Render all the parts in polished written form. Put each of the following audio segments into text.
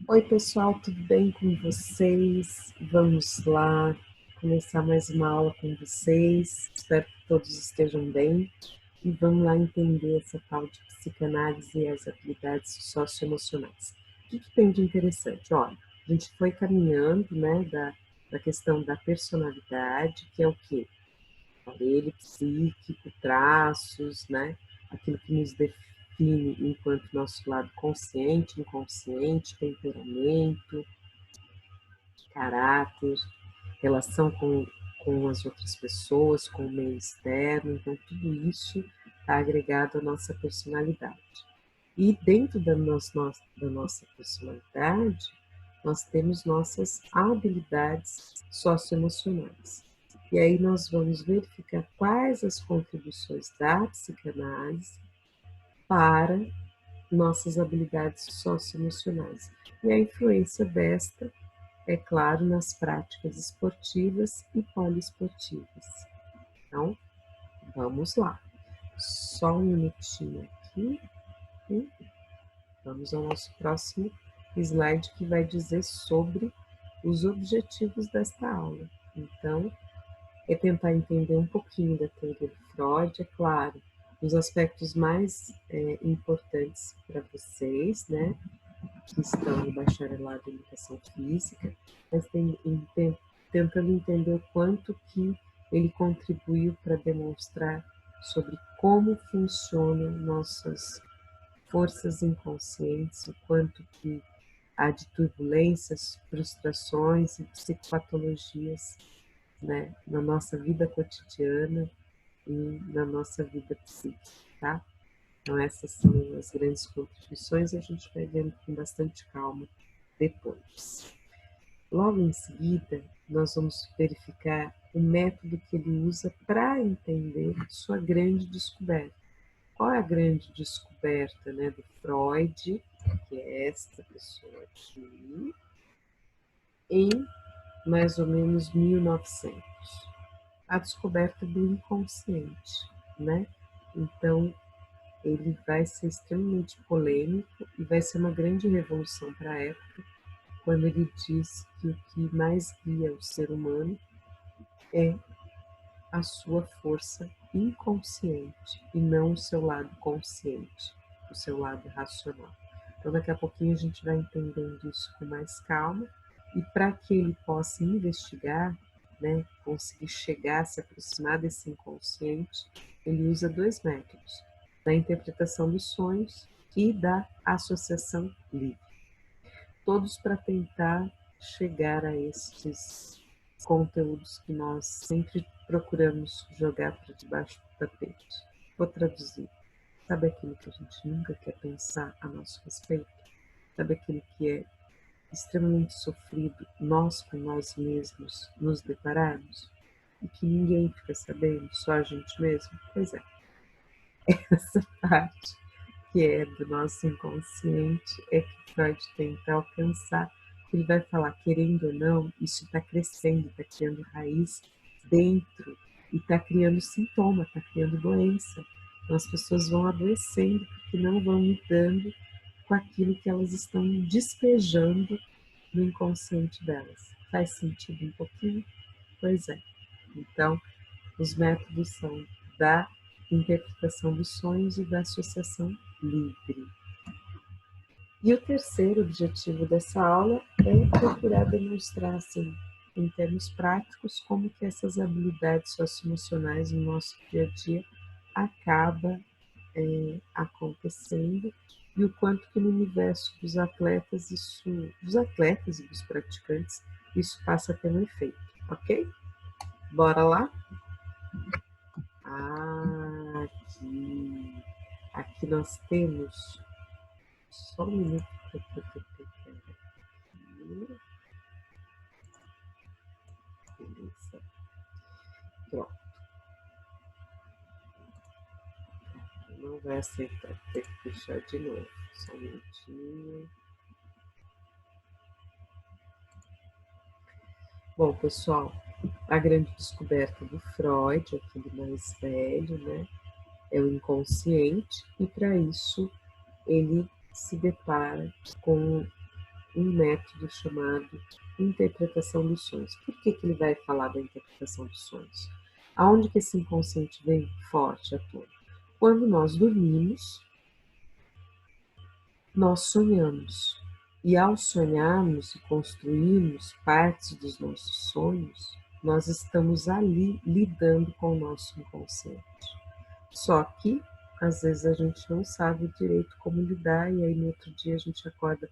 Oi, pessoal, tudo bem com vocês? Vamos lá começar mais uma aula com vocês. Espero que todos estejam bem e vamos lá entender essa tal de psicanálise e as habilidades socioemocionais. O que tem de interessante? Olha, a gente foi caminhando, né, da questão da personalidade, que é o quê? Aparelho psíquico, traços, né? Aquilo que nos define enquanto nosso lado consciente, inconsciente, temperamento, caráter, relação com as outras pessoas, com o meio externo. Então, tudo isso está agregado à nossa personalidade. E dentro da nossa personalidade, nós temos nossas habilidades socioemocionais. E aí nós vamos verificar quais as contribuições da psicanálise para nossas habilidades socioemocionais. E a influência desta, é claro, nas práticas esportivas e poliesportivas. Então, vamos lá. Só um minutinho aqui. E vamos ao nosso próximo slide, que vai dizer sobre os objetivos desta aula. Então, é tentar entender um pouquinho da teoria do Freud, é claro, os aspectos mais importantes para vocês, né, que estão no bacharelado em educação física, mas tentando entender o quanto que ele contribuiu para demonstrar sobre como funcionam nossas forças inconscientes, o quanto que há de turbulências, frustrações e psicopatologias, né, na nossa vida cotidiana e na nossa vida psíquica, tá? Então essas são as grandes contribuições e a gente vai vendo com bastante calma depois. Logo em seguida, nós vamos verificar o método que ele usa para entender sua grande descoberta. Qual é a grande descoberta, né, do Freud, que é esta pessoa aqui, em mais ou menos 1900? A descoberta do inconsciente, né? Então, ele vai ser extremamente polêmico e vai ser uma grande revolução para a época, quando ele diz que o que mais guia o ser humano é a sua força inconsciente e não o seu lado consciente, o seu lado racional. Então, daqui a pouquinho a gente vai entendendo isso com mais calma e para que ele possa investigar, né, conseguir chegar, se aproximar desse inconsciente, ele usa dois métodos, da interpretação dos sonhos e da associação livre. Todos para tentar chegar a estes conteúdos que nós sempre procuramos jogar para debaixo do tapete. Vou traduzir. Sabe aquilo que a gente nunca quer pensar a nosso respeito? Sabe aquilo que é extremamente sofrido nós com nós mesmos nos depararmos? E que ninguém fica sabendo, só a gente mesmo? Pois é, essa parte que é do nosso inconsciente é que Freud tenta alcançar. Ele vai falar, querendo ou não, isso está crescendo, está criando raiz dentro e está criando sintoma, está criando doença. Então, as pessoas vão adoecendo porque não vão lidando com aquilo que elas estão despejando no inconsciente delas. Faz sentido um pouquinho? Pois é. Então, os métodos são da interpretação dos sonhos e da associação livre. E o terceiro objetivo dessa aula é procurar demonstrar, assim, em termos práticos, como que essas habilidades socioemocionais no nosso dia a dia acaba acontecendo e o quanto que no universo dos atletas e dos praticantes, isso passa a ter um efeito, ok? Bora lá? Aqui. Aqui nós temos. Só um minuto. Beleza. Pronto. Não vai aceitar. Tem que puxar de novo. Só um minutinho. Bom, pessoal, a grande descoberta do Freud, aquele mais velho, né, é o inconsciente, e para isso ele se depara com um método chamado interpretação dos sonhos. Por que ele vai falar da interpretação dos sonhos? Aonde que esse inconsciente vem forte à tona? Quando nós dormimos, nós sonhamos. E ao sonharmos e construirmos partes dos nossos sonhos, nós estamos ali lidando com o nosso inconsciente. Só que, às vezes, a gente não sabe direito como lidar, e aí no outro dia a gente acorda,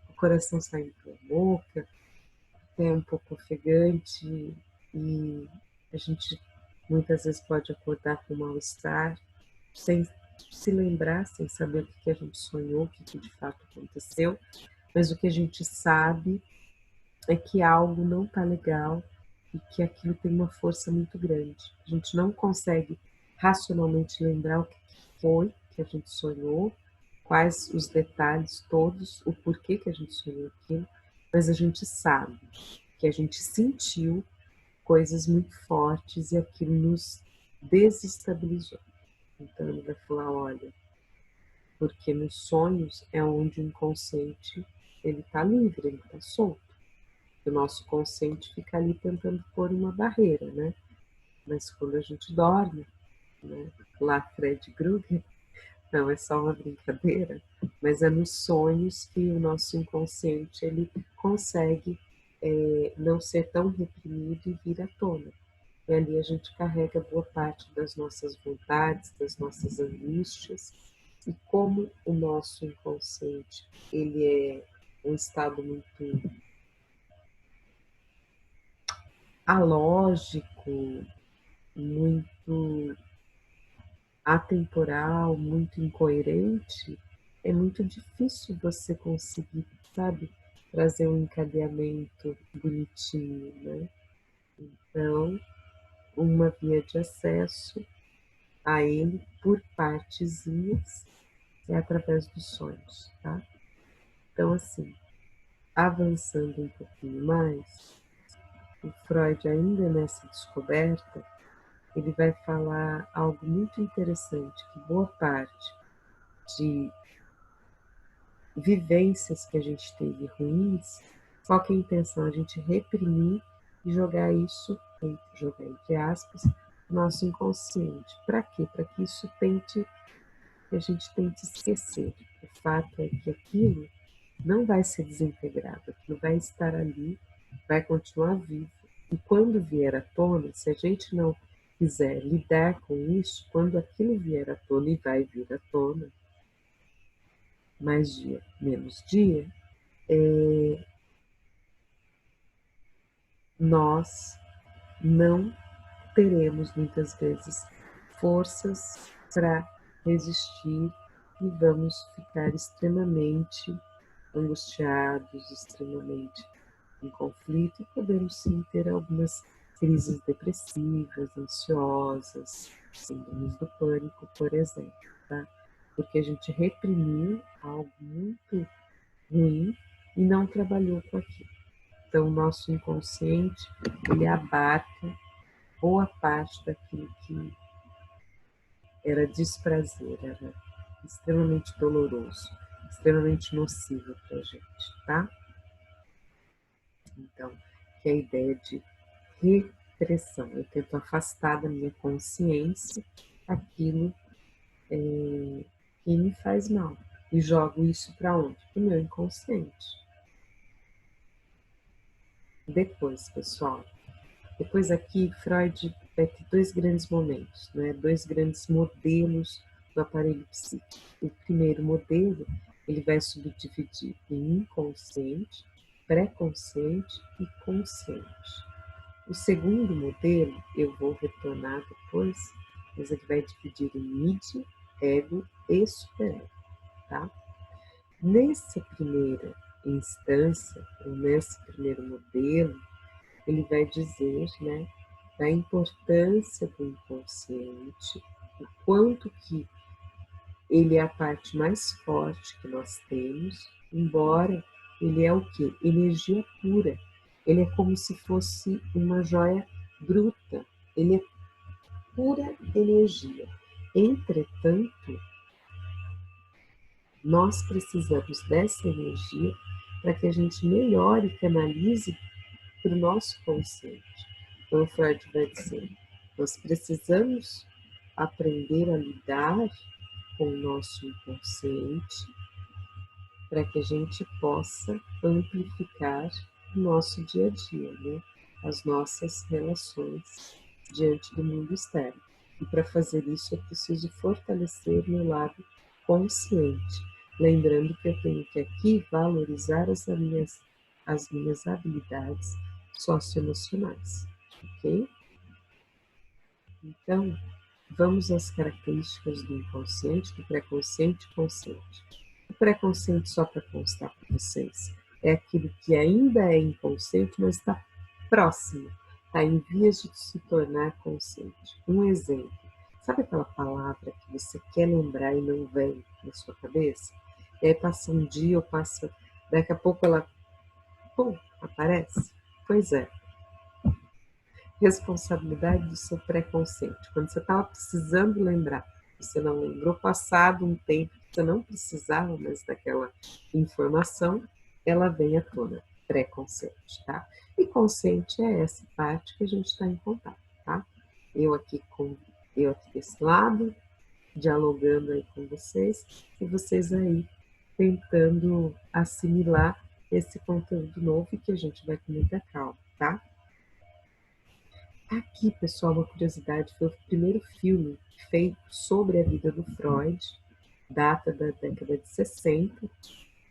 o coração saindo pela boca, até um pouco ofegante, e a gente muitas vezes pode acordar com mal-estar, sem se lembrar, sem saber o que a gente sonhou, o que de fato aconteceu, mas o que a gente sabe é que algo não está legal e que aquilo tem uma força muito grande. A gente não consegue racionalmente lembrar o que foi que a gente sonhou, quais os detalhes todos, o porquê que a gente sonhou aquilo, mas a gente sabe que a gente sentiu coisas muito fortes e aquilo nos desestabilizou. Então ele vai falar, olha, porque nos sonhos é onde o inconsciente ele está livre, ele está solto. O nosso consciente fica ali tentando pôr uma barreira, né? Mas quando a gente dorme, né? Lá Fred Krueger, não é só uma brincadeira, mas é nos sonhos que o nosso inconsciente ele consegue não ser tão reprimido e vir à tona. E ali a gente carrega boa parte das nossas vontades, das nossas angústias, e como o nosso inconsciente ele é um estado muito alógico, muito atemporal, muito incoerente, é muito difícil você conseguir, sabe, trazer um encadeamento bonitinho, né? Então, uma via de acesso a ele por partezinhas é através dos sonhos, tá? Então, assim, avançando um pouquinho mais, o Freud, ainda nessa descoberta, ele vai falar algo muito interessante, que boa parte de vivências que a gente teve ruins, qual que é a intenção? A gente reprimir e jogar isso, jogar entre aspas, no nosso inconsciente. Para quê? Para que isso que a gente tente esquecer. O fato é que aquilo não vai ser desintegrado, aquilo vai estar ali, vai continuar vivo. E quando vier à tona, se a gente não quiser lidar com isso, quando aquilo vier à tona, e vai vir à tona, mais dia, menos dia, nós não teremos muitas vezes forças para resistir e vamos ficar extremamente angustiados, extremamente em conflito, e podemos sim ter algumas crises depressivas, ansiosas, síndromes do pânico, por exemplo, tá? Porque a gente reprimiu algo muito ruim e não trabalhou com aquilo. Então, o nosso inconsciente, ele abarca boa parte daquilo que era desprazer, era extremamente doloroso, extremamente nocivo para a gente, tá? Então, que é a ideia de repressão. Eu tento afastar da minha consciência aquilo que me faz mal e jogo isso para onde? Para o meu inconsciente. Depois, pessoal, depois aqui Freud vai ter dois grandes momentos, né? Dois grandes modelos do aparelho psíquico. O primeiro modelo ele vai subdividir em inconsciente, pré-consciente e consciente. O segundo modelo, eu vou retornar depois, mas ele vai dividir em id, ego e superego, tá? Nessa primeira instância, ou nesse primeiro modelo, ele vai dizer, né, da importância do inconsciente, o quanto que ele é a parte mais forte que nós temos, embora ele é o quê? Energia pura. Ele é como se fosse uma joia bruta. Ele é pura energia. Entretanto, nós precisamos dessa energia para que a gente melhore e canalize para o nosso consciente. Então, Freud vai dizer, nós precisamos aprender a lidar com o nosso inconsciente para que a gente possa amplificar o nosso dia a dia, né? As nossas relações diante do mundo externo. E para fazer isso, eu preciso fortalecer meu lado consciente, lembrando que eu tenho que aqui valorizar as minhas habilidades socioemocionais, ok? Então, vamos às características do inconsciente, do pré-consciente e consciente. O pré-consciente, só para constar para vocês, é aquilo que ainda é inconsciente, mas está próximo, está em vias de se tornar consciente. Um exemplo, sabe aquela palavra que você quer lembrar e não vem na sua cabeça? E aí passa um dia ou passa, daqui a pouco ela, pum, aparece? Pois é, responsabilidade do seu pré-consciente. Quando você estava precisando lembrar, você não lembrou, passado um tempo que você não precisava mais daquela informação, ela vem à tona, pré-consciente, tá? E consciente é essa parte que a gente está em contato, tá? Eu aqui desse lado, dialogando aí com vocês, e vocês aí tentando assimilar esse conteúdo novo e que a gente vai com muita calma, tá? Aqui, pessoal, uma curiosidade, foi o primeiro filme feito sobre a vida do Freud, data da década de 60,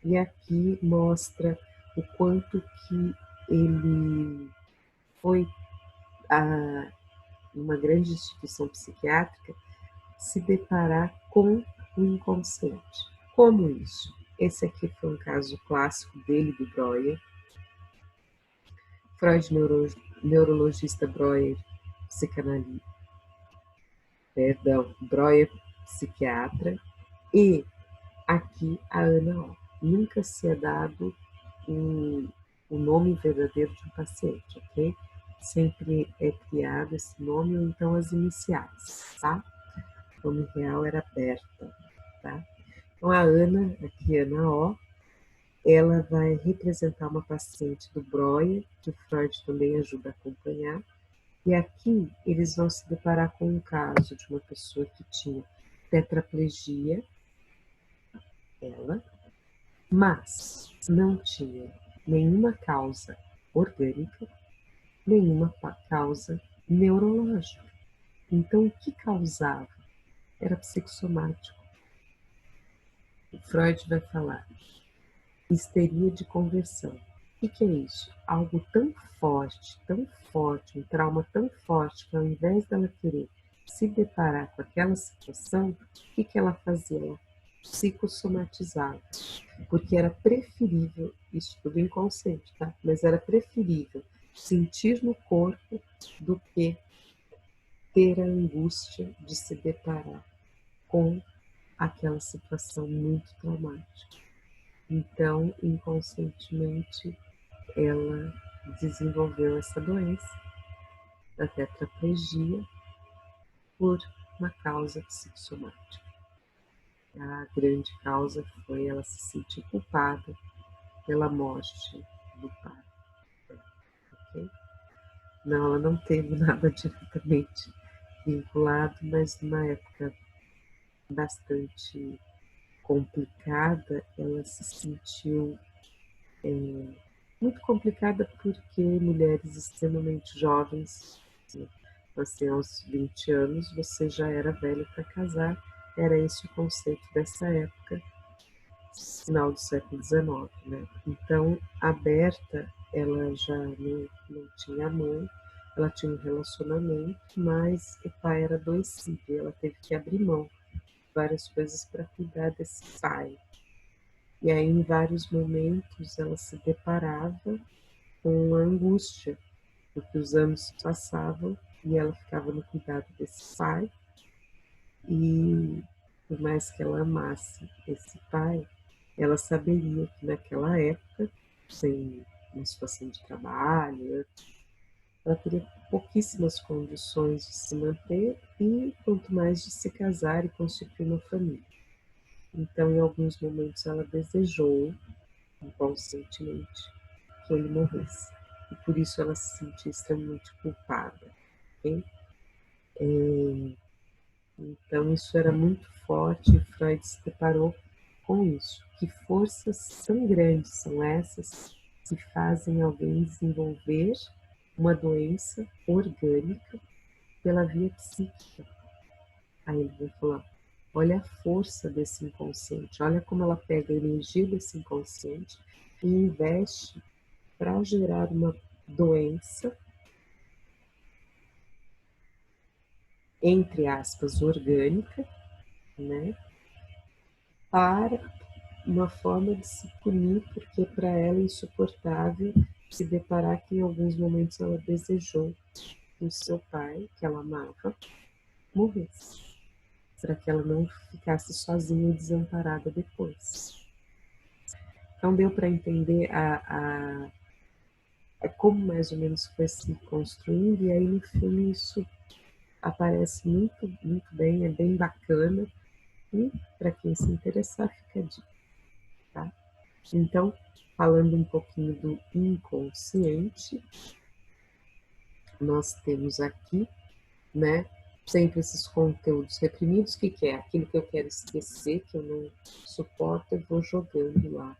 e aqui mostra o quanto que ele foi a uma grande instituição psiquiátrica se deparar com o inconsciente. Como isso? Esse aqui foi um caso clássico dele, do Breuer. Freud, neurologista, Breuer, psicanalista, Breuer, psiquiatra, e aqui a Ana O. Nunca se é dado o nome verdadeiro de um paciente, ok? Sempre é criado esse nome ou então as iniciais, tá? O nome real era Berta, tá? Então a Ana, aqui Ana O, ela vai representar uma paciente do Breuer, que o Freud também ajuda a acompanhar, e aqui eles vão se deparar com um caso de uma pessoa que tinha tetraplegia, ela, mas não tinha nenhuma causa orgânica, nenhuma causa neurológica. Então, o que causava? Era psicossomático. O Freud vai falar histeria de conversão. O que é isso? Algo tão forte, um trauma tão forte, que ao invés dela querer se deparar com aquela situação, o que ela fazia? Ela psicossomatizava, porque era preferível, isso tudo inconsciente, tá? Mas era preferível sentir no corpo do que ter a angústia de se deparar com aquela situação muito traumática. Então, inconscientemente, ela desenvolveu essa doença, a tetraplegia, por uma causa psicossomática. A grande causa foi ela se sentir culpada pela morte do pai. Okay? Não, ela não teve nada diretamente vinculado, mas numa época bastante complicada, ela se sentiu muito complicada porque mulheres extremamente jovens, assim, aos 20 anos, você já era velha para casar, era esse o conceito dessa época, final do século XIX, né? Então, a Berta, ela já não tinha mãe, ela tinha um relacionamento, mas o pai era adoecido, e ela teve que abrir mão de várias coisas para cuidar desse pai. E aí, em vários momentos, ela se deparava com a angústia, porque os anos passavam e ela ficava no cuidado desse pai, e por mais que ela amasse esse pai, ela saberia que naquela época, sem uma situação de trabalho, ela teria pouquíssimas condições de se manter e quanto mais de se casar e constituir uma família. Então, em alguns momentos, ela desejou inconscientemente, que ele morresse. E por isso ela se sentia extremamente culpada. Okay? Então isso era muito forte e Freud se deparou com isso. Que forças tão grandes são essas que fazem alguém desenvolver uma doença orgânica pela via psíquica? Aí ele vai falar, olha a força desse inconsciente, olha como ela pega a energia desse inconsciente e investe para gerar uma doença, entre aspas, orgânica, né, para uma forma de se punir, porque para ela é insuportável se deparar que em alguns momentos ela desejou que o seu pai, que ela amava, morresse, para que ela não ficasse sozinha e desamparada depois. Então deu para entender como mais ou menos foi se construindo, e aí no filme isso aparece muito, muito bem, é bem bacana, e para quem se interessar fica a dica, tá? Então, falando um pouquinho do inconsciente, nós temos aqui, né, sempre esses conteúdos reprimidos, que é aquilo que eu quero esquecer, que eu não suporto, eu vou jogando lá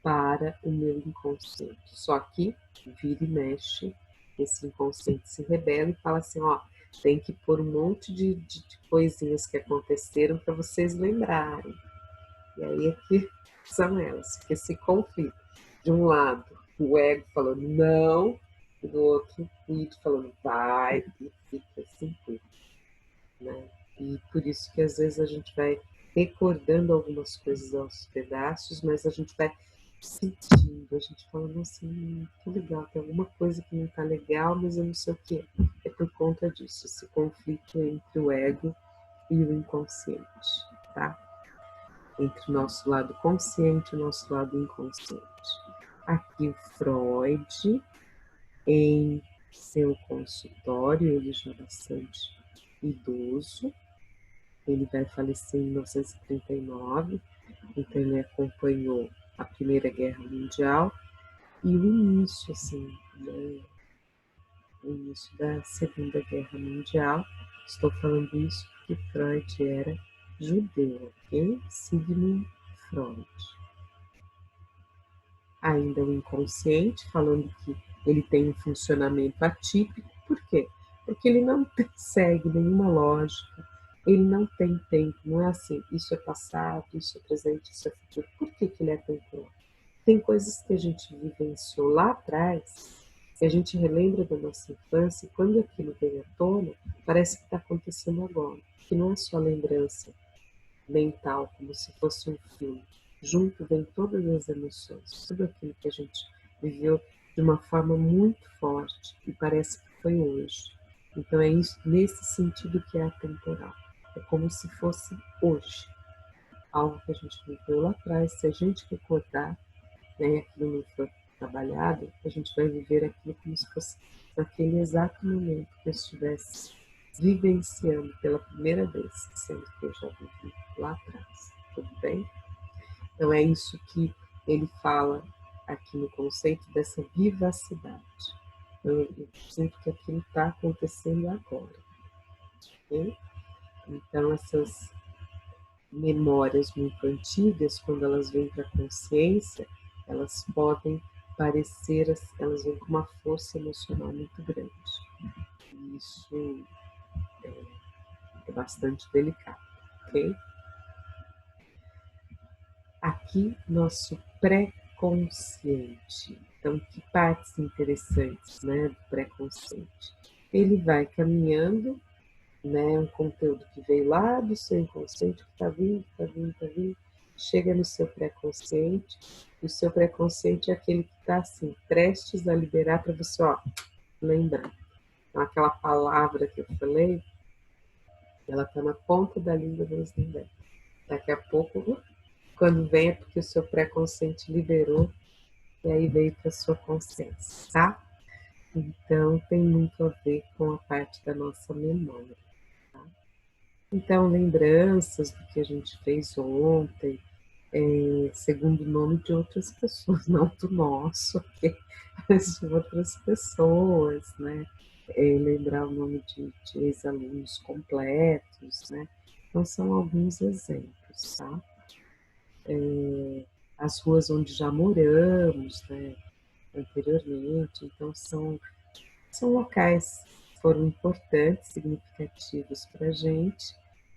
para o meu inconsciente. Só que vira e mexe, esse inconsciente se rebela e fala assim, ó, tem que pôr um monte de coisinhas que aconteceram para vocês lembrarem. E aí é que são elas, porque esse conflito, de um lado, o ego falando não, e do outro, o id falando vai, e fica assim tudo, né? E por isso que às vezes a gente vai recordando algumas coisas aos pedaços, mas a gente vai sentindo, a gente fala, nossa, que legal, tem alguma coisa que não está legal, mas eu não sei o que é. É por conta disso, esse conflito entre o ego e o inconsciente, tá? Entre o nosso lado consciente e o nosso lado inconsciente. Aqui o Freud, em seu consultório, ele já bastante idoso, ele vai falecer em 1939, então ele acompanhou a Primeira Guerra Mundial e o início, assim, né, o início da Segunda Guerra Mundial. Estou falando isso porque Freud era judeu, ok? Sigmund Freud. Ainda o inconsciente, falando que ele tem um funcionamento atípico, por quê? Porque ele não segue nenhuma lógica, ele não tem tempo, não é assim, isso é passado, isso é presente, isso é futuro. Por que ele é temporal? Tem coisas que a gente vivenciou lá atrás, que a gente relembra da nossa infância, e quando aquilo vem à tona, parece que está acontecendo agora, que não é só lembrança mental, como se fosse um filme. Junto vem todas as emoções, tudo aquilo que a gente viveu de uma forma muito forte e parece que foi hoje. Então é isso, nesse sentido que é atemporal. É como se fosse hoje. Algo que a gente viveu lá atrás, se a gente recordar, né, aquilo não foi trabalhado, a gente vai viver aquilo como se fosse naquele exato momento que eu estivesse vivenciando pela primeira vez, sendo que eu já vivi lá atrás, tudo bem? Então é isso que ele fala aqui no conceito dessa vivacidade. Eu sinto que aquilo está acontecendo agora, ok? Então essas memórias muito antigas, quando elas vêm para a consciência, elas podem parecer, elas vêm com uma força emocional muito grande. E isso é bastante delicado, ok? Aqui, nosso pré-consciente. Então, que partes interessantes, né, do pré-consciente? Ele vai caminhando, né, um conteúdo que veio lá do seu inconsciente, que está vindo, está vindo, está vindo, chega no seu pré-consciente, e o seu pré-consciente é aquele que está assim, prestes a liberar para você, ó, lembrar. Então, aquela palavra que eu falei, ela está na ponta da língua dos lembrar. Daqui a pouco, quando vem, é porque o seu pré-consciente liberou, e aí veio para a sua consciência, tá? Então, tem muito a ver com a parte da nossa memória. Tá? Então, lembranças do que a gente fez ontem, segundo o nome de outras pessoas, não do nosso, mas de outras pessoas, né? Lembrar o nome de ex-alunos completos, né? Então, são alguns exemplos, tá? As ruas onde já moramos, né? Anteriormente, então são locais que foram importantes, significativos para a gente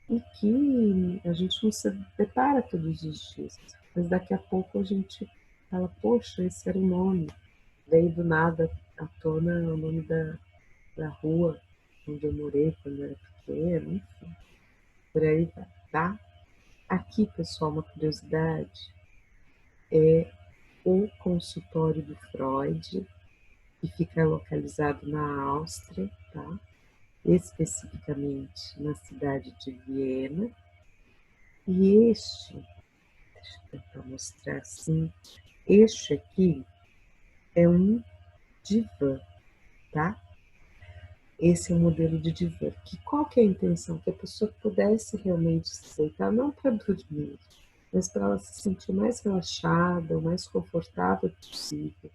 e que a gente não se depara todos os dias, mas daqui a pouco a gente fala, poxa, esse era o nome, veio do nada à tona o nome da rua onde eu morei quando eu era pequena, enfim, por aí vai, tá? Aqui, pessoal, uma curiosidade, o consultório do Freud, que fica localizado na Áustria, tá? Especificamente na cidade de Viena. E deixa eu tentar mostrar assim, este aqui é um divã, tá? Esse é um modelo de divã. Qual que é a intenção? Que a pessoa pudesse realmente se deitar, não para dormir, mas para ela se sentir mais relaxada, o mais confortável possível,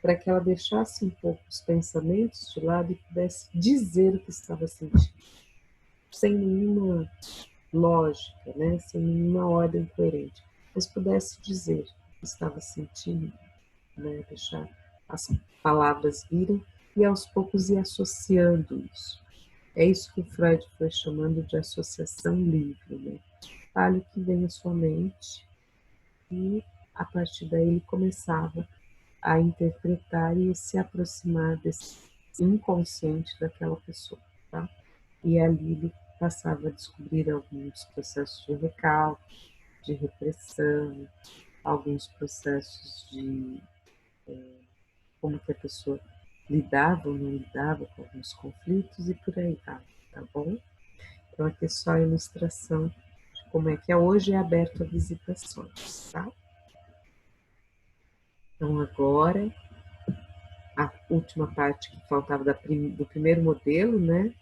para que ela deixasse um pouco os pensamentos de lado e pudesse dizer o que estava sentindo, sem nenhuma lógica, né? Sem nenhuma ordem coerente, mas pudesse dizer o que estava sentindo, né? Deixar as palavras virem e aos poucos ir associando isso. É isso que o Freud foi chamando de associação livre, né? Fale o que vem à sua mente e a partir daí ele começava a interpretar e se aproximar desse inconsciente daquela pessoa, tá? E ali ele passava a descobrir alguns processos de recalque, de repressão, alguns processos de como que a pessoa lidava ou não lidava com alguns conflitos e por aí vai, tá bom? Então aqui é só a ilustração de como é que é. Hoje é aberto a visitações, tá? Então agora a última parte que faltava do primeiro modelo, né,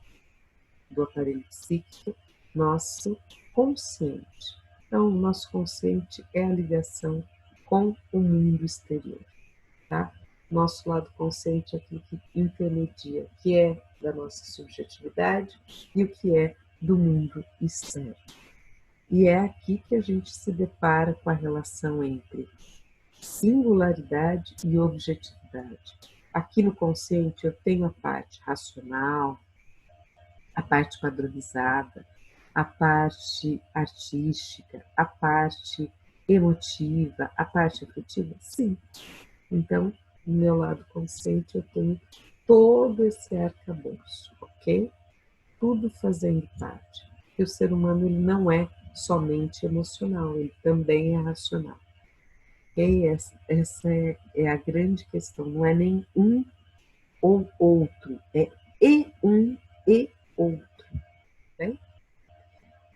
do aparelho psíquico, nosso consciente. Então, o nosso consciente é a ligação com o mundo exterior, tá? Nosso lado consciente é aquilo que intermedia o que é da nossa subjetividade e o que é do mundo externo. E é aqui que a gente se depara com a relação entre singularidade e objetividade. Aqui no consciente eu tenho a parte racional, a parte padronizada, a parte artística, a parte emotiva, a parte afetiva? Sim. Então, no meu lado consciente, eu tenho todo esse arcabouço, ok? Tudo fazendo parte. E o ser humano ele não é somente emocional, ele também é racional. E essa é a grande questão, não é nem um ou outro, é e um e outro. Né?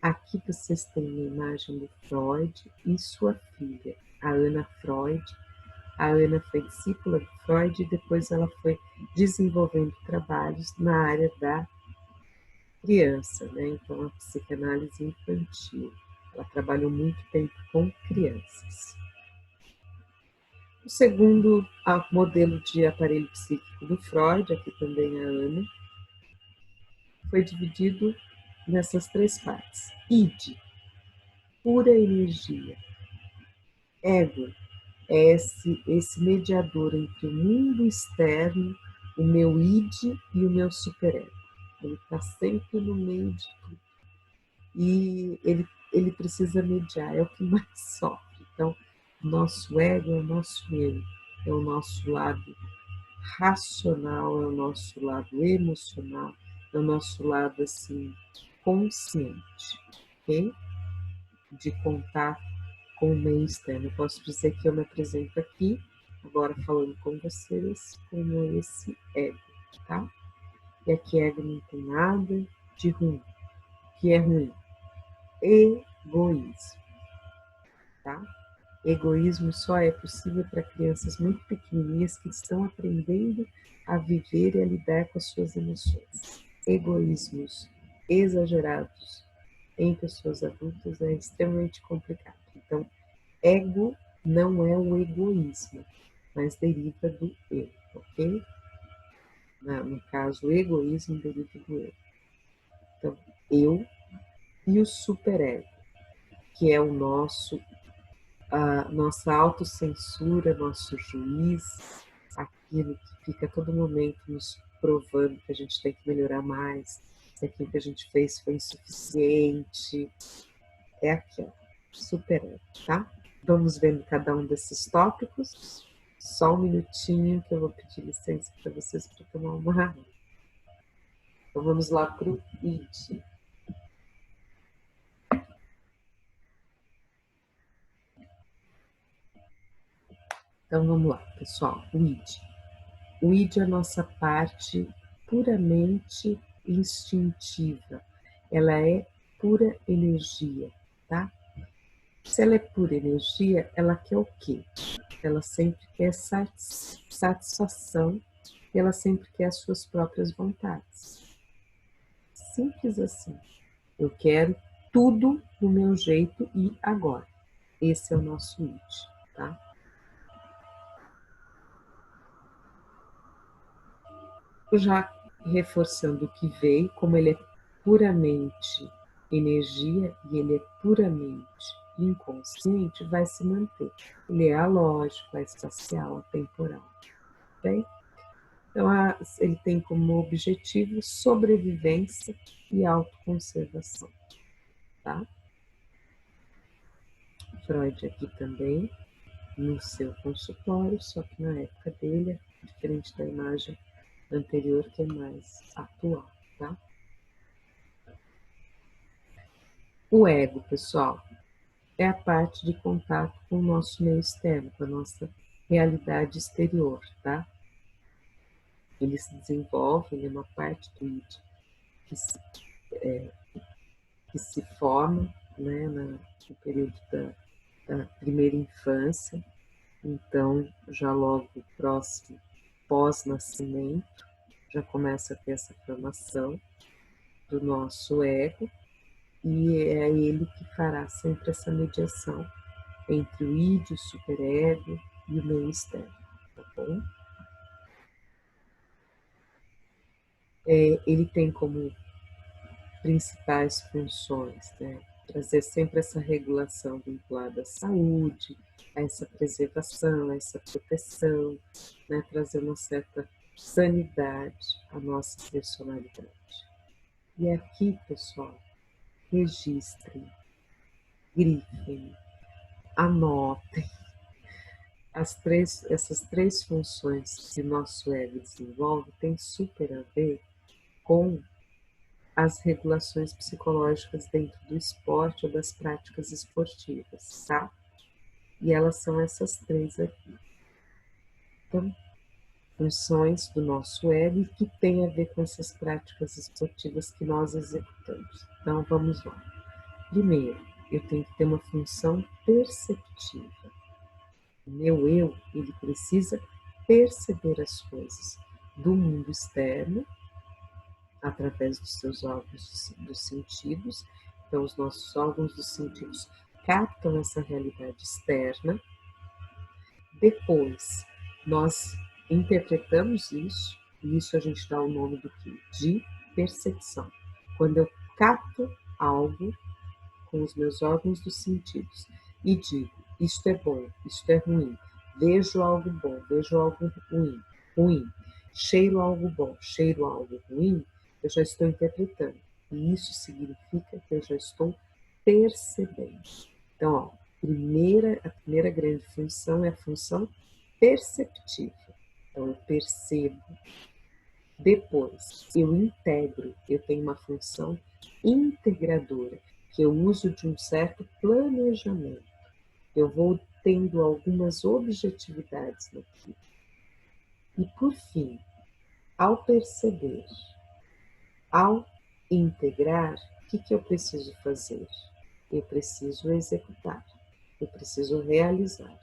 Aqui vocês têm a imagem do Freud e sua filha, a Ana Freud. A Ana foi discípula do Freud e depois ela foi desenvolvendo trabalhos na área da criança, né? Então, a psicanálise infantil. Ela trabalhou muito tempo com crianças. O segundo modelo de aparelho psíquico do Freud, aqui também a Ana, foi dividido nessas três partes. Id, pura energia. Ego, é esse mediador entre o mundo externo, o meu id e o meu superego. Ele está sempre no meio de tudo. E ele precisa mediar, é o que mais sofre. Então, o nosso ego é o nosso eu, é o nosso lado racional, é o nosso lado emocional, é o nosso lado assim consciente, ok? De contato com o meio externo. Eu posso dizer que eu me apresento aqui, agora falando com vocês, como esse ego, tá? E aqui ego não tem nada de ruim. O que é ruim? Egoísmo, tá? Egoísmo só é possível para crianças muito pequenininhas que estão aprendendo a viver e a lidar com as suas emoções. Egoísmos exagerados em pessoas adultas é extremamente complicado. Então, ego não é o egoísmo, mas deriva do eu, ok? No caso, o egoísmo deriva do eu. Então, eu e o superego, que é o a nossa autocensura, nosso juiz, aquilo que fica a todo momento nos provando que a gente tem que melhorar mais, que aquilo que a gente fez foi insuficiente, é aqui, ó, superego, tá? Vamos vendo cada um desses tópicos. Só um minutinho que eu vou pedir licença para vocês para tomar uma água. Então vamos lá para o id. Então vamos lá, pessoal, o id. O id é a nossa parte puramente instintiva. Ela é pura energia, tá? Se ela é pura energia, ela quer o quê? Ela sempre quer satisfação e ela sempre quer as suas próprias vontades. Simples assim. Eu quero tudo do meu jeito e agora. Esse é o nosso id, tá? Já reforçando o que veio, como ele é puramente energia e ele é puramente inconsciente, vai se manter. Ele é alógico, é espacial, atemporal. Okay? Então, ele tem como objetivo sobrevivência e autoconservação. Tá? Freud aqui também, no seu consultório, só que na época dele, diferente da imagem anterior, que é mais atual. Tá? O ego, pessoal, é a parte de contato com o nosso meio externo, com a nossa realidade exterior, tá? Ele se desenvolve, ele é uma parte do id que se forma, né, no período da primeira infância, então já logo próximo, pós-nascimento, já começa a ter essa formação do nosso ego, e é ele que fará sempre essa mediação entre o id, o superego e o meio externo, tá bom? Ele tem como principais funções, né? Trazer sempre essa regulação vinculada à saúde, a essa preservação, a essa proteção, né? Trazer uma certa sanidade à nossa personalidade. E aqui, pessoal, registrem, grifem, anotem essas três funções que o nosso ego desenvolve têm super a ver com as regulações psicológicas dentro do esporte ou das práticas esportivas, tá? E elas são essas três aqui. Então, funções do nosso ego que tem a ver com essas práticas esportivas que nós executamos. Então, vamos lá. Primeiro, eu tenho que ter uma função perceptiva. O meu eu, ele precisa perceber as coisas do mundo externo através dos seus órgãos dos sentidos. Então, os nossos órgãos dos sentidos captam essa realidade externa. Depois, nós interpretamos isso, e isso a gente dá o nome do que? De percepção. Quando eu capto algo com os meus órgãos dos sentidos e digo, isto é bom, isto é ruim, vejo algo bom, vejo algo ruim, cheiro algo bom, cheiro algo ruim, eu já estou interpretando. E isso significa que eu já estou percebendo. Então, ó, a primeira grande função é a função perceptiva. Então, eu percebo. Depois, eu integro. Eu tenho uma função integradora, que eu uso de um certo planejamento. Eu vou tendo algumas objetividades naquilo. E, por fim, ao perceber, ao integrar, o que eu preciso fazer? Eu preciso executar, eu preciso realizar.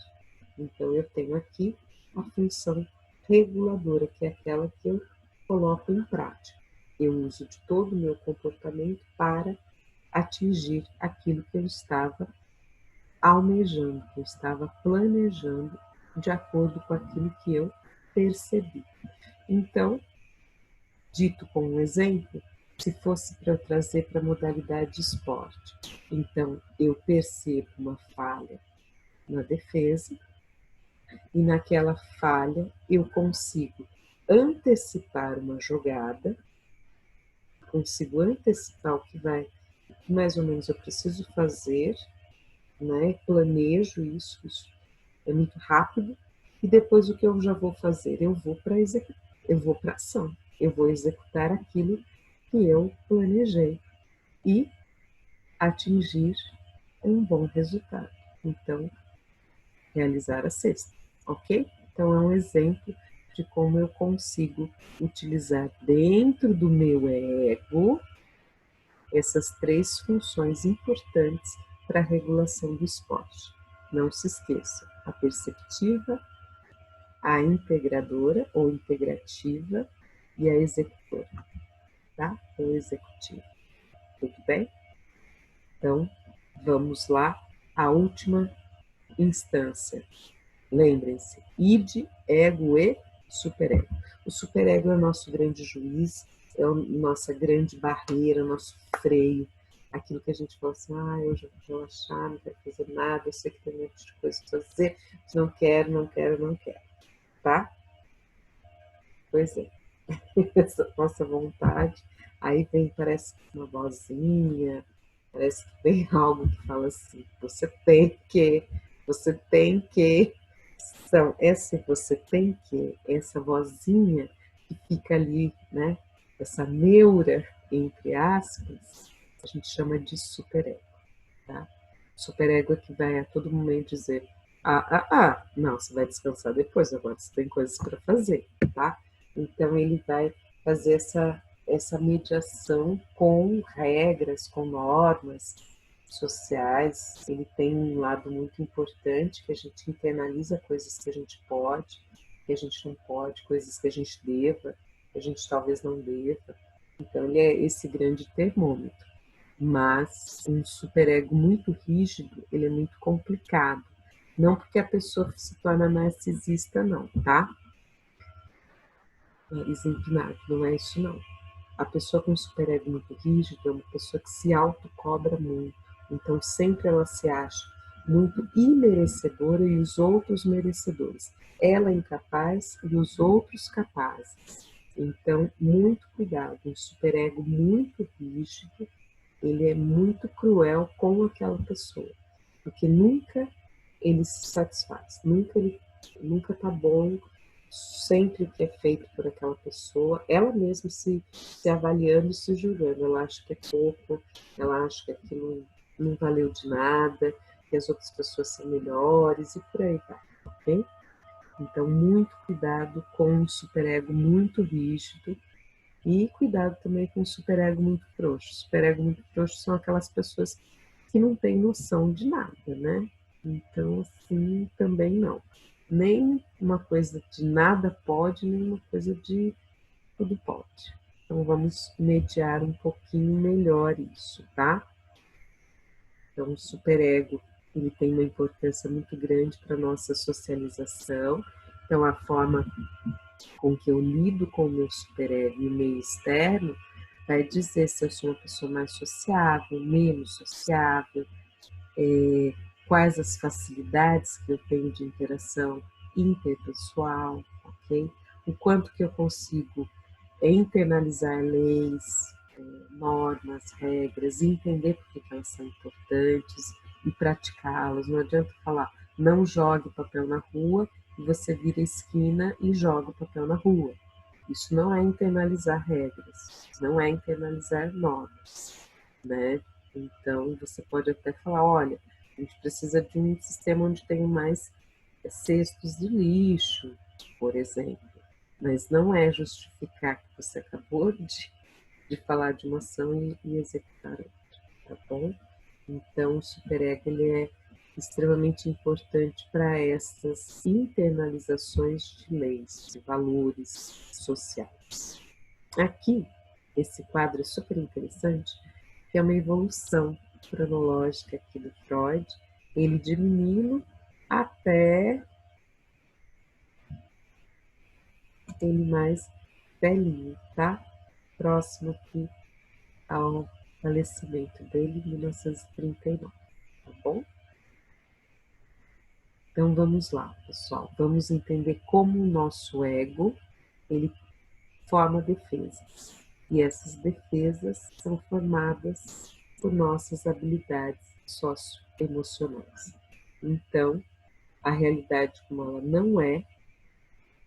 Então, eu tenho aqui a função reguladora, que é aquela que eu coloco em prática. Eu uso de todo o meu comportamento para atingir aquilo que eu estava almejando, que eu estava planejando de acordo com aquilo que eu percebi. Então, dito com um exemplo, se fosse para eu trazer para a modalidade de esporte, então eu percebo uma falha na defesa e naquela falha eu consigo antecipar uma jogada, consigo antecipar o que mais ou menos eu preciso fazer, né? Planejo isso é muito rápido, e depois o que eu já vou fazer? Eu vou para ação, eu vou executar aquilo que eu planejei e atingir um bom resultado. Então, realizar a cesta, ok? Então, é um exemplo de como eu consigo utilizar dentro do meu ego essas 3 funções importantes para a regulação do esporte. Não se esqueça, a perceptiva, a integradora ou integrativa e a executora, tá? Ou executiva. Tudo bem? Então, vamos lá, a última instância. Lembrem-se, id, ego e superego. O superego é o nosso grande juiz, é a nossa grande barreira, nosso freio, aquilo que a gente fala assim, eu já vou relaxar, não quero fazer nada, eu sei que tem um monte de coisa para fazer, não quero, não quero, não quero, tá? Pois é, essa nossa vontade, aí vem, parece uma vozinha, parece que vem algo que fala assim, você tem que, então, essa você tem que, essa vozinha que fica ali, né, essa neura, entre aspas, a gente chama de superego, tá? Superego é que vai a todo momento dizer, não, você vai descansar depois, agora você tem coisas para fazer, tá? Então, ele vai fazer essa mediação com regras, com normas sociais. Ele tem um lado muito importante, que a gente internaliza coisas que a gente pode, que a gente não pode, coisas que a gente deva, que a gente talvez não deva. Então, ele é esse grande termômetro. Mas um superego muito rígido, ele é muito complicado. Não porque a pessoa se torna narcisista, não, tá? Nariz empinado, não é isso não. A pessoa com superego muito rígido é uma pessoa que se autocobra muito. Então, sempre ela se acha muito imerecedora e os outros merecedores. Ela é incapaz e os outros capazes. Então, muito cuidado. Um superego muito rígido, ele é muito cruel com aquela pessoa, porque nunca ele se satisfaz, nunca tá bom sempre o que é feito por aquela pessoa, ela mesma se avaliando e se julgando, ela acha que é pouco, ela acha que aquilo não valeu de nada, que as outras pessoas são melhores e por aí vai, ok? Então, muito cuidado com o superego muito rígido e cuidado também com o superego muito frouxo. Superego muito frouxo são aquelas pessoas que não têm noção de nada, né? Então, assim, também não. Nem uma coisa de nada pode, nem uma coisa de tudo pode. Então, vamos mediar um pouquinho melhor isso, tá? Então, o superego, ele tem uma importância muito grande para a nossa socialização. Então, a forma com que eu lido com o meu superego e o meio externo vai dizer se eu sou uma pessoa mais sociável, menos sociável, quais as facilidades que eu tenho de interação interpessoal, ok? O quanto que eu consigo internalizar leis, normas, regras, entender por que elas são importantes e praticá-las. Não adianta falar, não jogue papel na rua, e você vira a esquina e joga o papel na rua. Isso não é internalizar regras, não é internalizar normas, né? Então, você pode até falar, olha, a gente precisa de um sistema onde tem mais cestos de lixo, por exemplo. Mas não é justificar que você acabou de falar de uma ação e executar outra, tá bom? Então, o superego ele é extremamente importante para essas internalizações de leis, de valores sociais. Aqui, esse quadro é super interessante, que é uma evolução cronológica aqui do Freud, ele diminuindo até ele mais velhinho, tá? Próximo aqui ao falecimento dele em 1939, tá bom? Então vamos lá, pessoal. Vamos entender como o nosso ego ele forma defesas. E essas defesas são formadas por nossas habilidades socioemocionais. Então, a realidade como ela não é,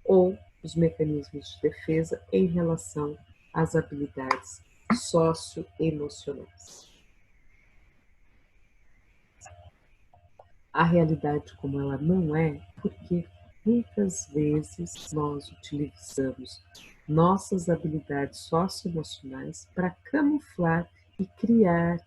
ou os mecanismos de defesa em relação às habilidades socioemocionais. A realidade como ela não é, porque muitas vezes nós utilizamos nossas habilidades socioemocionais para camuflar e criar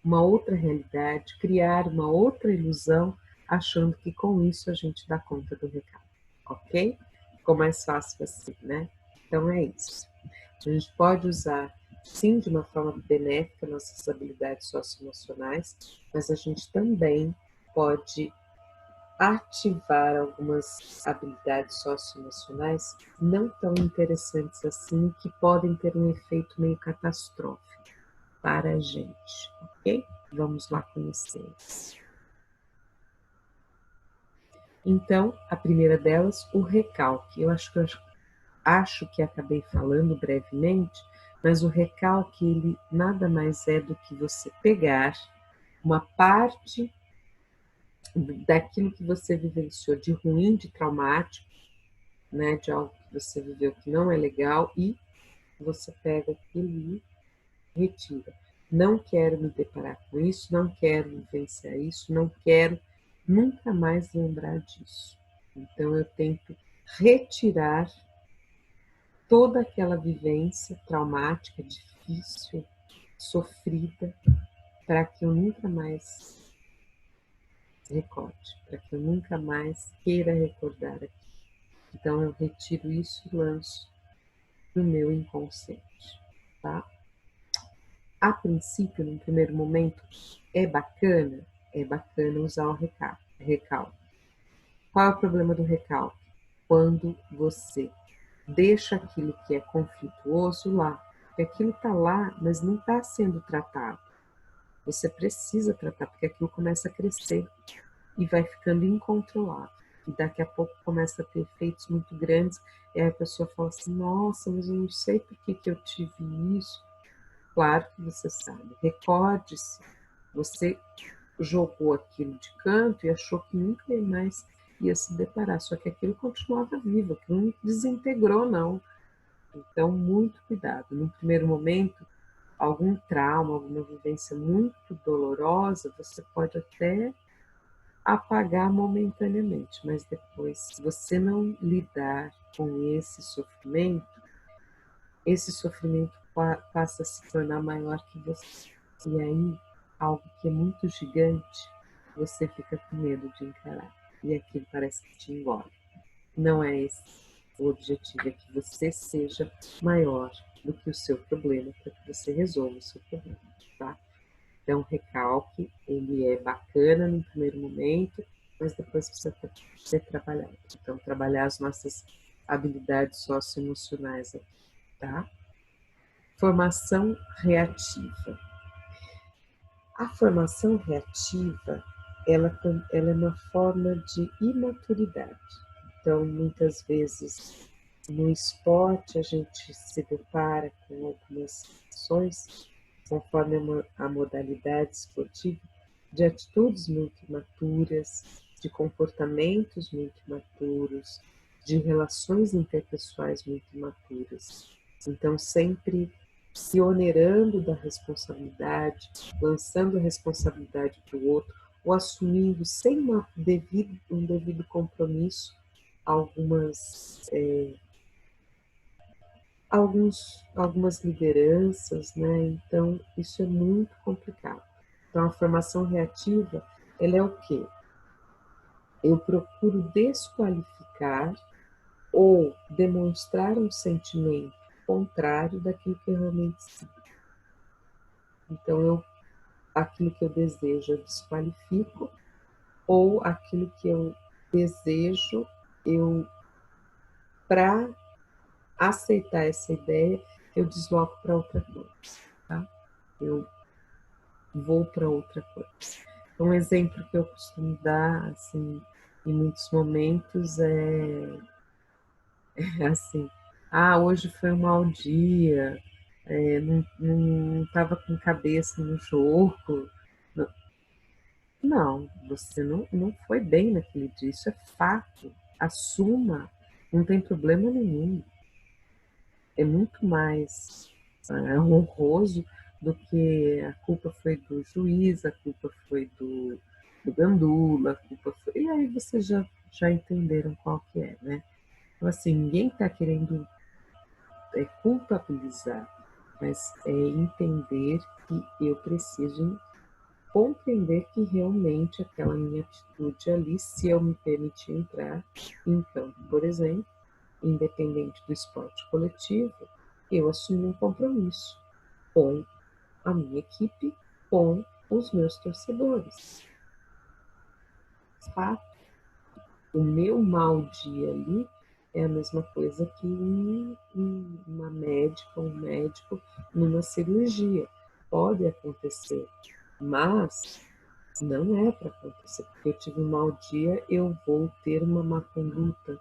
uma outra realidade, criar uma outra ilusão, achando que com isso a gente dá conta do recado, ok? Ficou mais fácil assim, né? Então é isso. A gente pode usar, sim, de uma forma benéfica nossas habilidades socioemocionais, mas a gente também pode ativar algumas habilidades socioemocionais não tão interessantes assim, que podem ter um efeito meio catastrófico para a gente, ok? Vamos lá conhecê-las. Então, a primeira delas, o recalque. Eu acho que acabei falando brevemente, mas o recalque ele nada mais é do que você pegar uma parte daquilo que você vivenciou de ruim, de traumático, né, de algo que você viveu que não é legal e você pega aquilo e retira. Não quero me deparar com isso, não quero vivenciar isso, não quero nunca mais lembrar disso. Então eu tento retirar toda aquela vivência traumática, difícil, sofrida, para que eu nunca mais recorde, para que eu nunca mais queira recordar aquilo. Então eu retiro isso e lanço no meu inconsciente, tá? A princípio, no primeiro momento, é bacana usar o recalque. Qual é o problema do recalque? Quando você deixa aquilo que é conflituoso lá, porque aquilo está lá, mas não está sendo tratado. Você precisa tratar, porque aquilo começa a crescer e vai ficando incontrolável. E daqui a pouco começa a ter efeitos muito grandes, e aí a pessoa fala assim, nossa, mas eu não sei por que eu tive isso. Claro que você sabe. Recorde-se, você jogou aquilo de canto e achou que nunca mais ia se deparar, só que aquilo continuava vivo, aquilo não desintegrou, não. Então, muito cuidado. No primeiro momento, algum trauma, alguma vivência muito dolorosa, você pode até apagar momentaneamente, mas depois, se você não lidar com esse sofrimento passa a se tornar maior que você. E aí, algo que é muito gigante, você fica com medo de encarar. E aquilo parece que te engole. Não é esse o objetivo, é que você seja maior do que o seu problema, para que você resolva o seu problema, tá? Então, recalque, ele é bacana no primeiro momento, mas depois precisa ser trabalhado. Então, trabalhar as nossas habilidades socioemocionais aqui, tá? Formação reativa. A formação reativa, ela é uma forma de imaturidade. Então, muitas vezes, no esporte, a gente se depara com algumas situações, conforme a modalidade esportiva, de atitudes muito imaturas, de comportamentos muito imaturos, de relações interpessoais muito imaturas. Então, sempre se onerando da responsabilidade, lançando a responsabilidade para o outro, ou assumindo sem um devido compromisso algumas lideranças, né? Então, isso é muito complicado. Então, a formação reativa, ela é o quê? Eu procuro desqualificar ou demonstrar um sentimento contrário daquilo que eu realmente sinto. Então, aquilo que eu desejo eu desqualifico ou aquilo que eu desejo, para aceitar essa ideia, eu desloco para outra coisa, tá? Eu vou para outra coisa. Um exemplo que eu costumo dar, assim, em muitos momentos é assim, hoje foi um mau dia, não estava com cabeça no jogo. Não, você não foi bem naquele dia, isso é fato. Assuma, não tem problema nenhum. É muito mais honroso do que a culpa foi do juiz, a culpa foi do gandula, a culpa foi... E aí vocês já entenderam qual que é, né? Então, assim, ninguém está querendo culpabilizar, mas é entender que eu preciso compreender que realmente aquela minha atitude ali, se eu me permitir entrar em campo, por exemplo, independente do esporte coletivo, eu assumi um compromisso com a minha equipe, com os meus torcedores. Fato. O meu mau dia ali é a mesma coisa que uma médica, um médico numa cirurgia. Pode acontecer, mas não é para acontecer, porque eu tive um mau dia, eu vou ter uma má conduta.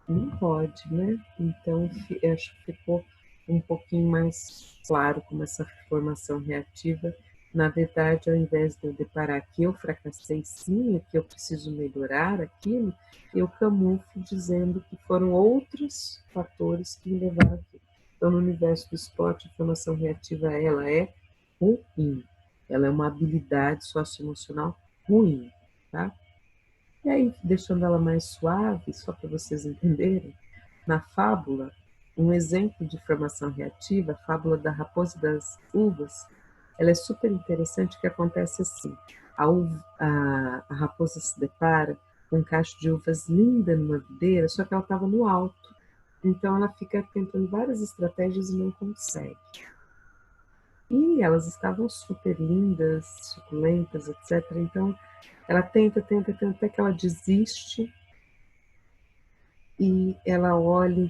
Não pode, né? Então, acho que ficou um pouquinho mais claro como essa formação reativa, na verdade, ao invés de eu deparar que eu fracassei sim, que eu preciso melhorar aquilo, eu camuflo dizendo que foram outros fatores que me levaram aqui. Então, no universo do esporte, a formação reativa, ela é ruim. Ela é uma habilidade socioemocional ruim, tá? E aí, deixando ela mais suave, só para vocês entenderem, na fábula, um exemplo de formação reativa, a fábula da raposa e das uvas, ela é super interessante, que acontece assim, a raposa se depara com um cacho de uvas linda numa videira, só que ela estava no alto, então ela fica tentando várias estratégias e não consegue. E elas estavam super lindas, suculentas, etc. Então, ela tenta, até que ela desiste e ela olha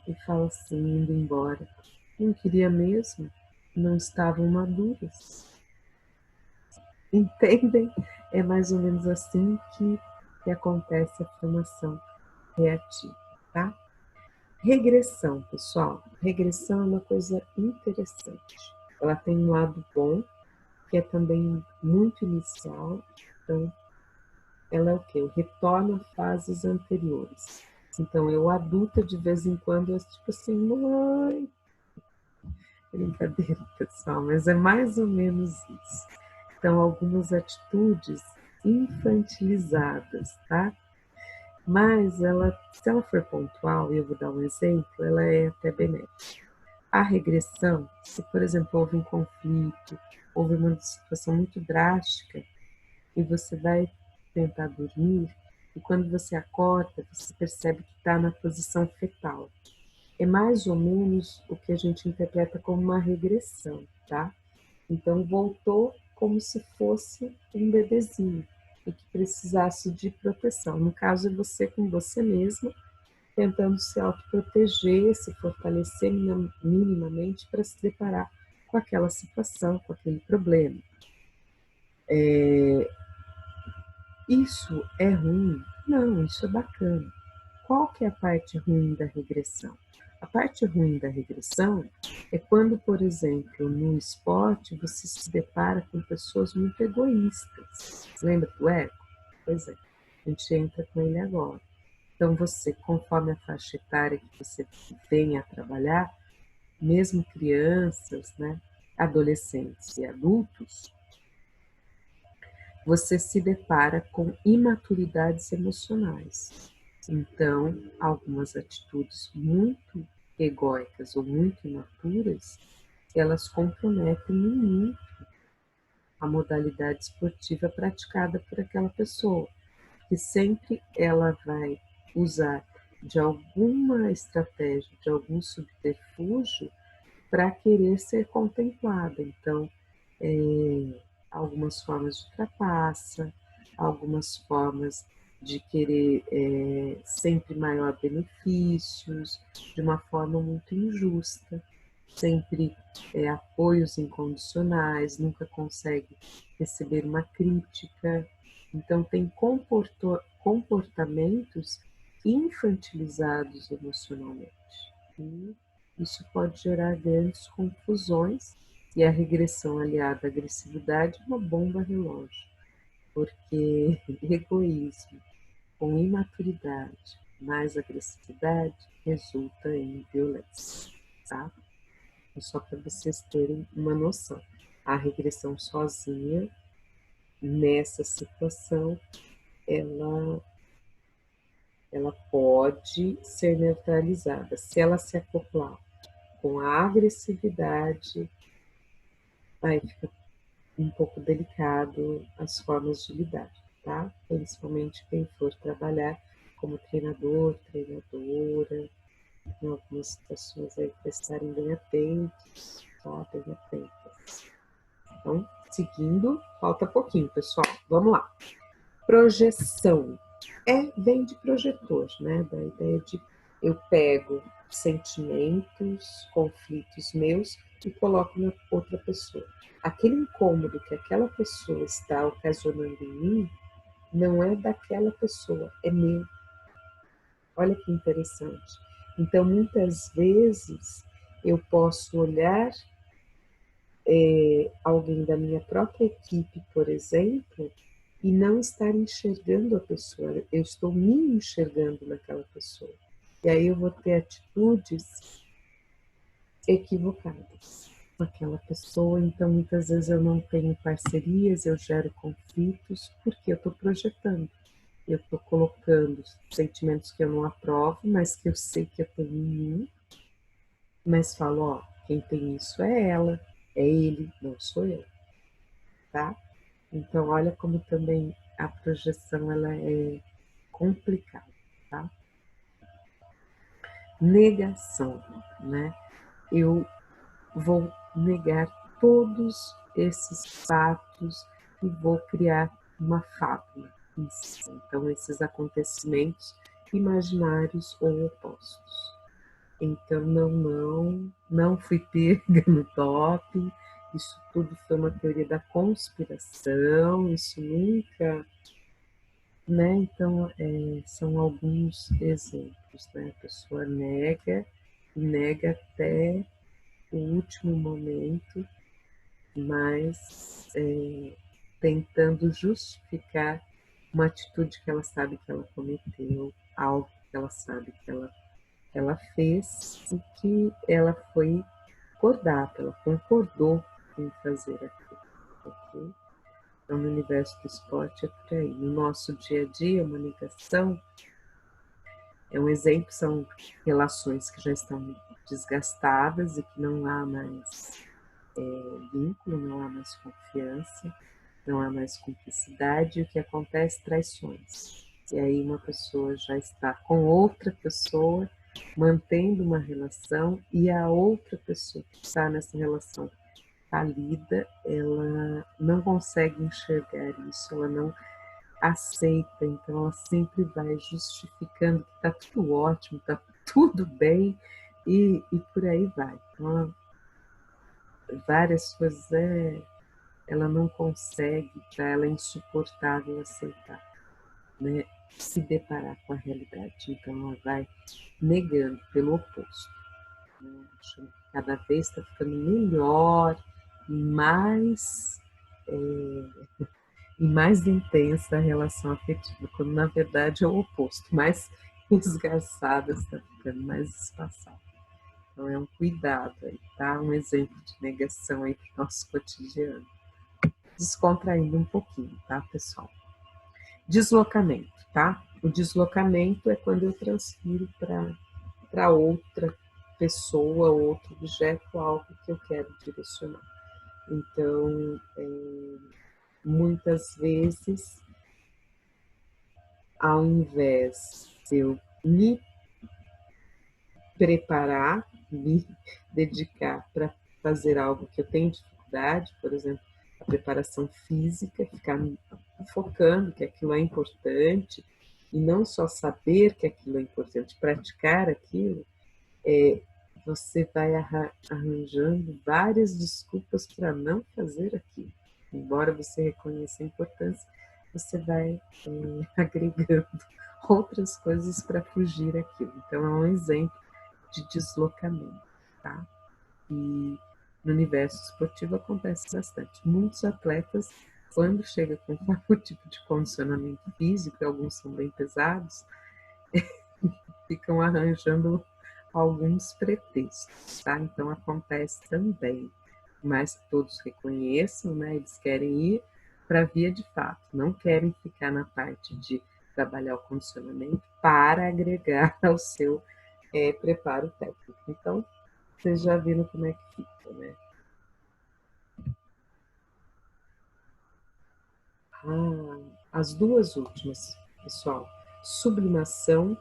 e fala assim, indo embora: não queria mesmo, não estavam maduras. Entendem? É mais ou menos assim que acontece a formação reativa, tá? Regressão, pessoal. Regressão é uma coisa interessante. Ela tem um lado bom, que é também muito inicial. Então, ela é o quê? Eu retorno a fases anteriores. Então, eu adulta, de vez em quando, eu tipo assim, mãe... Brincadeira, pessoal, mas é mais ou menos isso. Então, algumas atitudes infantilizadas, tá? Mas ela, se ela for pontual, e eu vou dar um exemplo, ela é até benéfica. A regressão, se, por exemplo, houve um conflito, houve uma situação muito drástica, e você vai tentar dormir, e quando você acorda, você percebe que está na posição fetal. É mais ou menos o que a gente interpreta como uma regressão, tá? Então, voltou como se fosse um bebezinho e que precisasse de proteção. No caso, é você com você mesma, tentando se autoproteger, se fortalecer minimamente para se deparar com aquela situação, com aquele problema. Isso é ruim? Não, isso é bacana. Qual que é a parte ruim da regressão? A parte ruim da regressão é quando, por exemplo, no esporte, você se depara com pessoas muito egoístas. Lembra do ego? Pois é, a gente entra com ele agora. Então, você, conforme a faixa etária que você venha a trabalhar, mesmo crianças, né, adolescentes e adultos, você se depara com imaturidades emocionais. Então, algumas atitudes muito egóicas ou muito imaturas, elas comprometem muito a modalidade esportiva praticada por aquela pessoa, que sempre ela vai usar de alguma estratégia, de algum subterfúgio para querer ser contemplada. Então, algumas formas de trapaça, algumas formas de querer sempre maior benefícios, de uma forma muito injusta, sempre apoios incondicionais, nunca consegue receber uma crítica. Então, tem comportamentos infantilizados emocionalmente. E isso pode gerar grandes confusões, e a regressão aliada à agressividade é uma bomba relógio, porque egoísmo com imaturidade mais agressividade resulta em violência, tá? E só para vocês terem uma noção, a regressão sozinha, nessa situação, ela pode ser neutralizada. Se ela se acoplar com a agressividade, aí fica um pouco delicado as formas de lidar, tá? Principalmente quem for trabalhar como treinador, treinadora, em algumas situações aí para estarem bem atentos, tá? Bem atentas. Então, seguindo, falta pouquinho, pessoal. Vamos lá. Projeção. Vem de projetor, né? Da ideia de eu pego sentimentos, conflitos meus e coloco na outra pessoa. Aquele incômodo que aquela pessoa está ocasionando em mim não é daquela pessoa, é meu. Olha que interessante. Então, muitas vezes, eu posso olhar alguém da minha própria equipe, por exemplo, e não estar enxergando a pessoa, eu estou me enxergando naquela pessoa. E aí eu vou ter atitudes equivocadas com aquela pessoa, então muitas vezes eu não tenho parcerias, eu gero conflitos, porque eu estou projetando. Eu estou colocando sentimentos que eu não aprovo, mas que eu sei que eu tenho em mim, mas falo, ó, quem tem isso é ela, é ele, não sou eu, tá? Então, olha como também a projeção ela é complicada, tá? Negação, né? Eu vou negar todos esses fatos e vou criar uma fábula. Então, esses acontecimentos imaginários ou opostos. Então, não fui pega no top, isso tudo foi uma teoria da conspiração, isso nunca, né? Então, são alguns exemplos, né? A pessoa nega e nega até o último momento, mas tentando justificar uma atitude que ela sabe que ela cometeu, algo que ela sabe que ela fez e que ela foi cordata, ela concordou em fazer aquilo, ok? Então, no universo do esporte é por aí. No nosso dia a dia, uma negação um exemplo, são relações que já estão desgastadas e que não há mais vínculo, não há mais confiança, não há mais cumplicidade, e o que acontece? Traições. E aí uma pessoa já está com outra pessoa, mantendo uma relação, e a outra pessoa que está nessa relação falida, ela não consegue enxergar isso, ela não aceita, então ela sempre vai justificando que está tudo ótimo, está tudo bem, e por aí vai. Então, várias coisas ela não consegue, para ela é insuportável aceitar, né? Se deparar com a realidade. Então ela vai negando pelo oposto, né? Achando que cada vez está ficando melhor e mais intensa a relação afetiva, quando na verdade é o oposto, mais esgarçada, está ficando mais espaçada. Então é um cuidado aí, tá? Um exemplo de negação aí para o nosso cotidiano. Descontraindo um pouquinho, tá, pessoal? Deslocamento, tá? O deslocamento é quando eu transfiro para outra pessoa, outro objeto, algo que eu quero direcionar. Então, muitas vezes, ao invés de eu me preparar, me dedicar para fazer algo que eu tenho dificuldade, por exemplo, a preparação física, ficar focando que aquilo é importante, e não só saber que aquilo é importante, praticar aquilo, você vai arranjando várias desculpas para não fazer aquilo. Embora você reconheça a importância, você vai agregando outras coisas para fugir daquilo. Então, é um exemplo de deslocamento, tá? E no universo esportivo acontece bastante. Muitos atletas, quando chegam com algum tipo de condicionamento físico, e alguns são bem pesados, ficam arranjando alguns pretextos, tá? Então acontece também, mas que todos reconheçam, né? Eles querem ir para a via de fato, não querem ficar na parte de trabalhar o condicionamento para agregar ao seu preparo técnico. Então, vocês já viram como é que fica, né? As duas últimas, pessoal, sublimação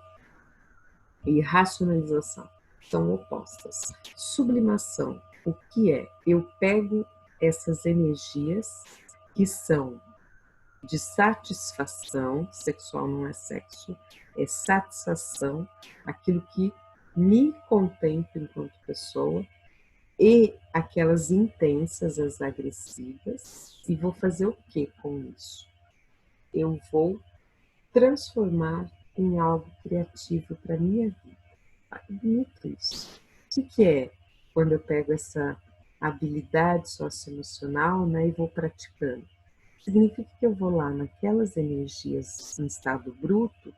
e racionalização são opostas. Sublimação, o que é? Eu pego essas energias que são de satisfação, sexual não é sexo, é satisfação, aquilo que me contempla enquanto pessoa, e aquelas intensas, as agressivas, e vou fazer o que com isso? Eu vou transformar em algo criativo para a minha vida. Bonito isso. O que é quando eu pego essa habilidade socioemocional, né, e vou praticando? Significa que eu vou lá naquelas energias em estado bruto,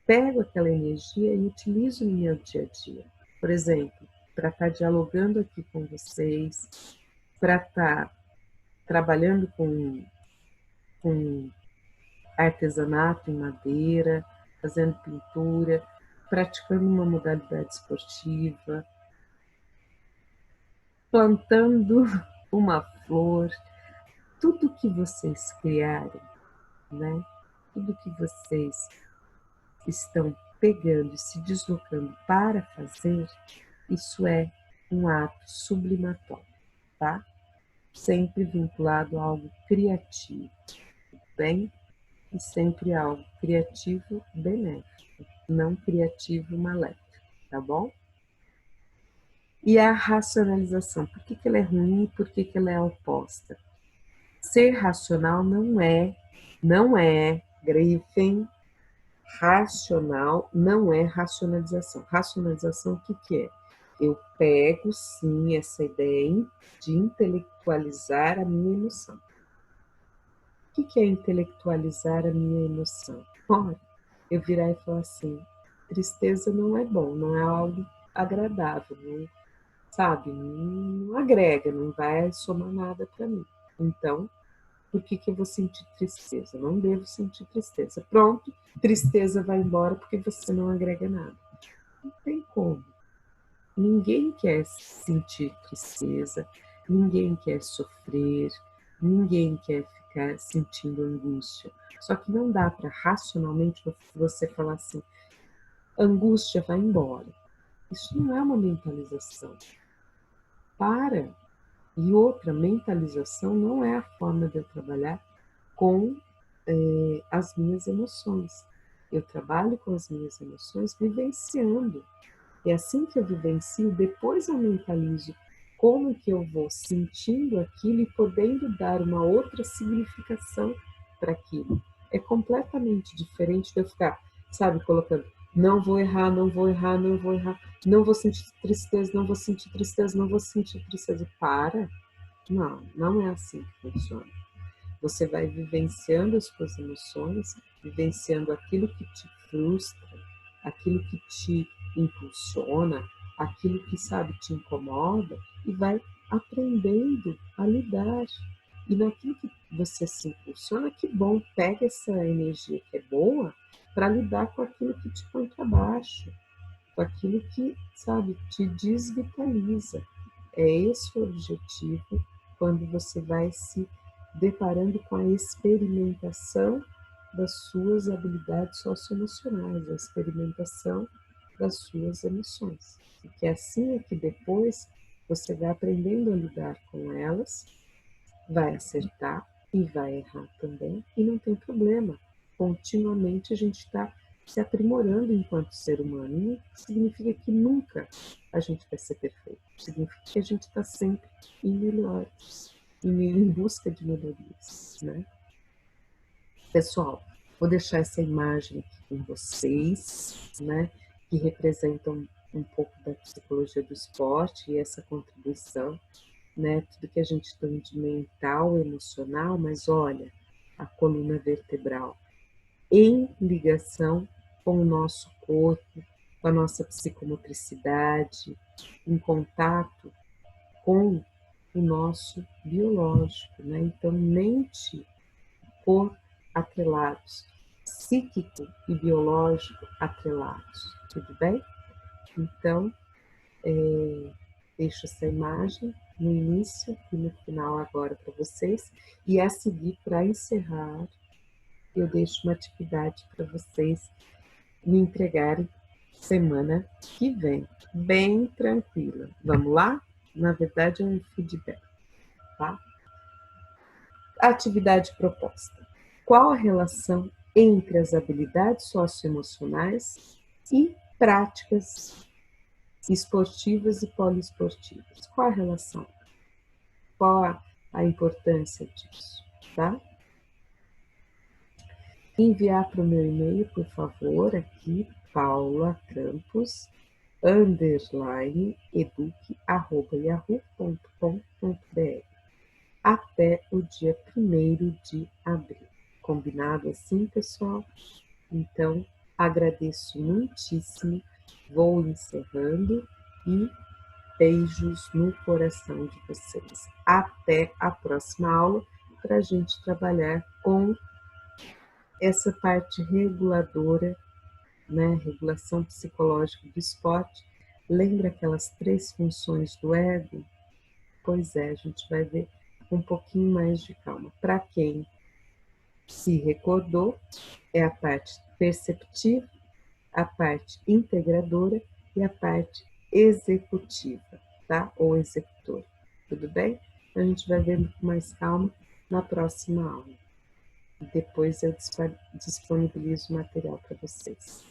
pego aquela energia e utilizo no meu dia a dia. Por exemplo, para estar dialogando aqui com vocês, para estar trabalhando com artesanato em madeira, fazendo pintura, praticando uma modalidade esportiva, plantando uma flor, tudo que vocês criarem, né? Tudo que vocês estão pegando e se deslocando para fazer, isso é um ato sublimatório, tá? Sempre vinculado a algo criativo, bem? E sempre algo criativo benéfico, não criativo maléfico, tá bom? E a racionalização, por que ela é ruim e por que ela é oposta? Ser racional não é, grifem, racional não é racionalização. Racionalização, o que é? Eu pego, sim, essa ideia de intelectualizar a minha emoção. O que é intelectualizar a minha emoção? Ora, eu virar e falar assim, tristeza não é bom, não é algo agradável, não, sabe? Não agrega, não vai somar nada para mim. Então, por que eu vou sentir tristeza? Não devo sentir tristeza. Pronto, tristeza vai embora porque você não agrega nada. Não tem como. Ninguém quer sentir tristeza, ninguém quer sofrer, ninguém quer ficar sentindo angústia. Só que não dá para racionalmente você falar assim, angústia vai embora. Isso não é uma mentalização. Para. E outra, mentalização não é a forma de eu trabalhar com as minhas emoções. Eu trabalho com as minhas emoções vivenciando. E assim que eu vivencio, depois eu mentalizo como que eu vou sentindo aquilo e podendo dar uma outra significação para aquilo. É completamente diferente de eu ficar, sabe, colocando não vou errar, não vou errar, não vou errar, não vou sentir tristeza, não vou sentir tristeza, não vou sentir tristeza. Para! Não, não é assim que funciona. Você vai vivenciando as suas emoções, vivenciando aquilo que te frustra, aquilo que te impulsiona, aquilo que, sabe, te incomoda, e vai aprendendo a lidar. E naquilo que você se impulsiona, que bom, pega essa energia que é boa para lidar com aquilo que te põe para baixo, com aquilo que, sabe, te desvitaliza. É esse o objetivo quando você vai se deparando com a experimentação das suas habilidades socioemocionais, a experimentação das suas emoções. Porque assim é que depois você vai aprendendo a lidar com elas vai acertar e vai errar também, e não tem problema. Continuamente a gente está se aprimorando enquanto ser humano. Não significa que nunca a gente vai ser perfeito. Significa que a gente está sempre em melhores, em busca de melhorias, né? Pessoal, vou deixar essa imagem aqui com vocês, né? Que representam um pouco da psicologia do esporte e essa contribuição, né? Tudo que a gente tem de mental, emocional, mas olha, a coluna vertebral em ligação com o nosso corpo, com a nossa psicomotricidade, em contato com o nosso biológico, né? Então, mente, corpo atrelados, psíquico e biológico atrelados, tudo bem? Então, deixo essa imagem no início e no final agora para vocês, e a seguir, para encerrar, eu deixo uma atividade para vocês me entregarem semana que vem, bem tranquila. Vamos lá? Na verdade, é um feedback, tá? Atividade proposta. Qual a relação entre as habilidades socioemocionais e práticas esportivas e poliesportivas? Qual a relação? Qual a importância disso, tá? Enviar para o meu e-mail, por favor, aqui, paula.eduque@yahoo.com.br até o dia 1º de abril. Combinado assim, pessoal? Então, agradeço muitíssimo, vou encerrando e beijos no coração de vocês. Até a próxima aula para a gente trabalhar com essa parte reguladora, né? Regulação psicológica do esporte. Lembra aquelas 3 funções do ego? Pois é, a gente vai ver com um pouquinho mais de calma. Para quem se recordou, é a parte perceptiva, a parte integradora e a parte executiva, tá? Ou executora. Tudo bem? A gente vai ver com mais calma na próxima aula. Depois eu disponibilizo o material para vocês.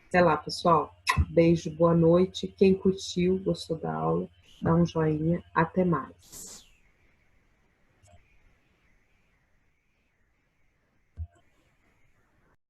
Até lá, pessoal. Beijo, boa noite. Quem curtiu, gostou da aula, dá um joinha. Até mais.